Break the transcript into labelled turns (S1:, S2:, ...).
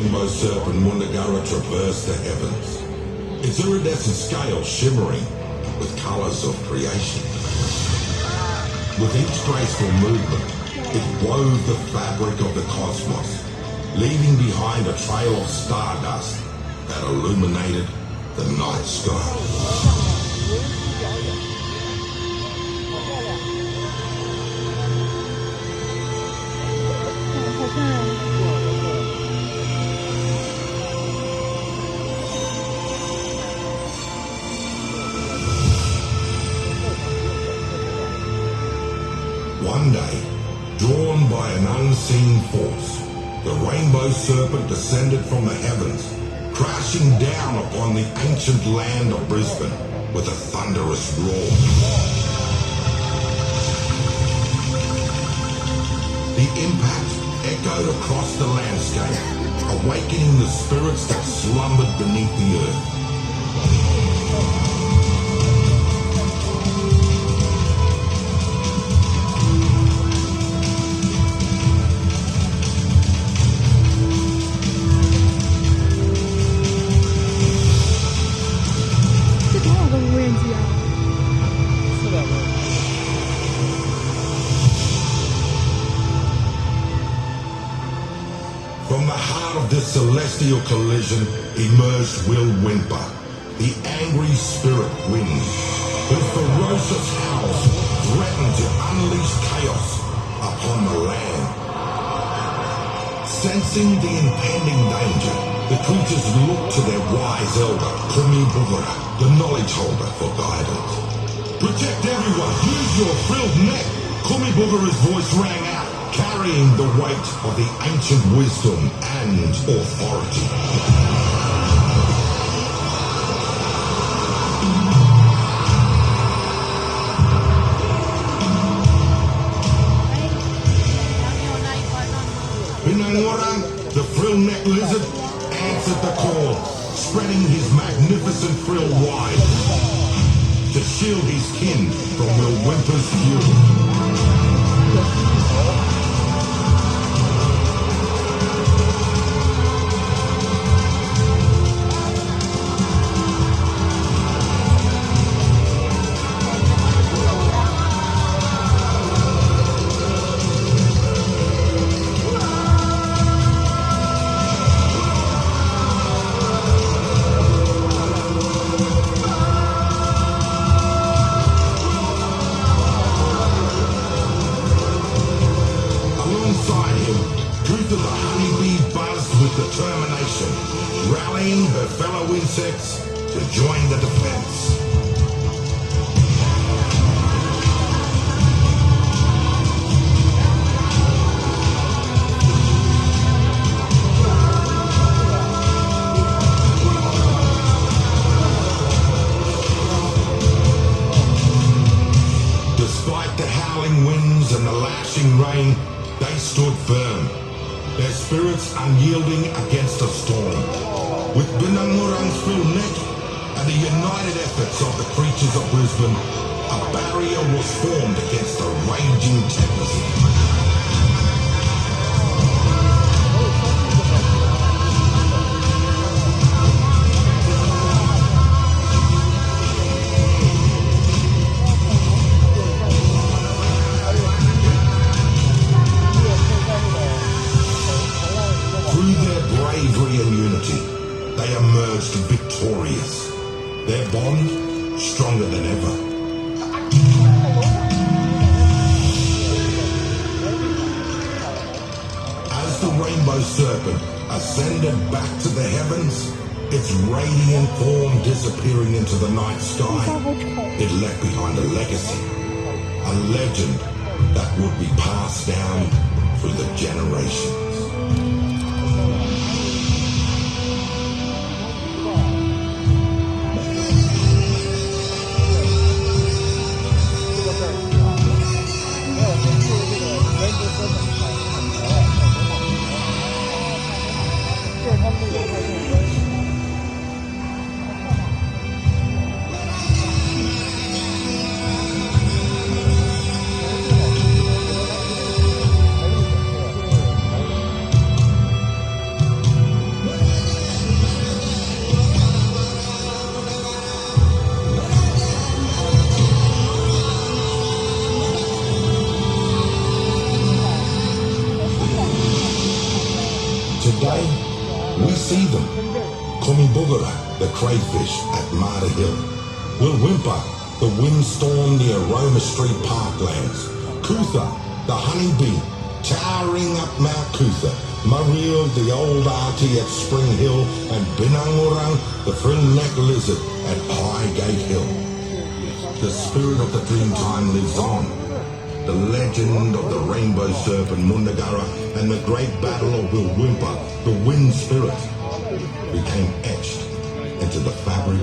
S1: Rainbow Serpent Mundagara traverse the heavens, its iridescent scale shimmering with colors of creation. With each graceful movement, it wove the fabric of the cosmos, leaving behind a trail of stardust that illuminated the night sky. One day, drawn by an unseen force, the Rainbow Serpent descended from the heavens, crashing down upon the ancient land of Brisbane with a thunderous roar. The impact echoed across the landscape, awakening the spirits that slumbered beneath the earth. From the heart of this celestial collision emerged Will Wimper, the angry spirit wind, whose ferocious howls threatened to unleash chaos upon the land. Sensing the impending danger, the creatures looked to their wise elder, Kumi Bugara, the knowledge holder, for guidance. Protect everyone, use your frilled neck! Kumi Bugara's voice rang out, carrying the weight of the ancient wisdom and authority. Binangorang, the frill-necked lizard, answered the call, spreading his magnificent frill wide to shield his kin from Will Wimper's fury. Determination, rallying her fellow insects to join the defense. Despite the howling winds and the lashing rain, they stood firm, their spirits unyielding against a storm. With Binangurang's full neck and the united efforts of the creatures of Brisbane, a barrier was formed against the raging tempest. They emerged victorious, their bond stronger than ever. As the Rainbow Serpent ascended back to the heavens, its radiant form disappearing into the night sky, it left behind a legacy, a legend that would be passed down through the generations. Today, we see them. Komibugara, the crayfish at Marta Hill. Wilwimpa, the windstorm near Roma Street Parklands. Kutha, the honeybee, towering up Mount Kutha. Mariel, the old arty at Spring Hill, and Binangurang, the frill-neck lizard at Highgate Hill. The spirit of the Dreamtime lives on. The legend of the Rainbow Serpent Mundagara and the great battle of Wilwimpa, the wind spirit, became etched into the fabric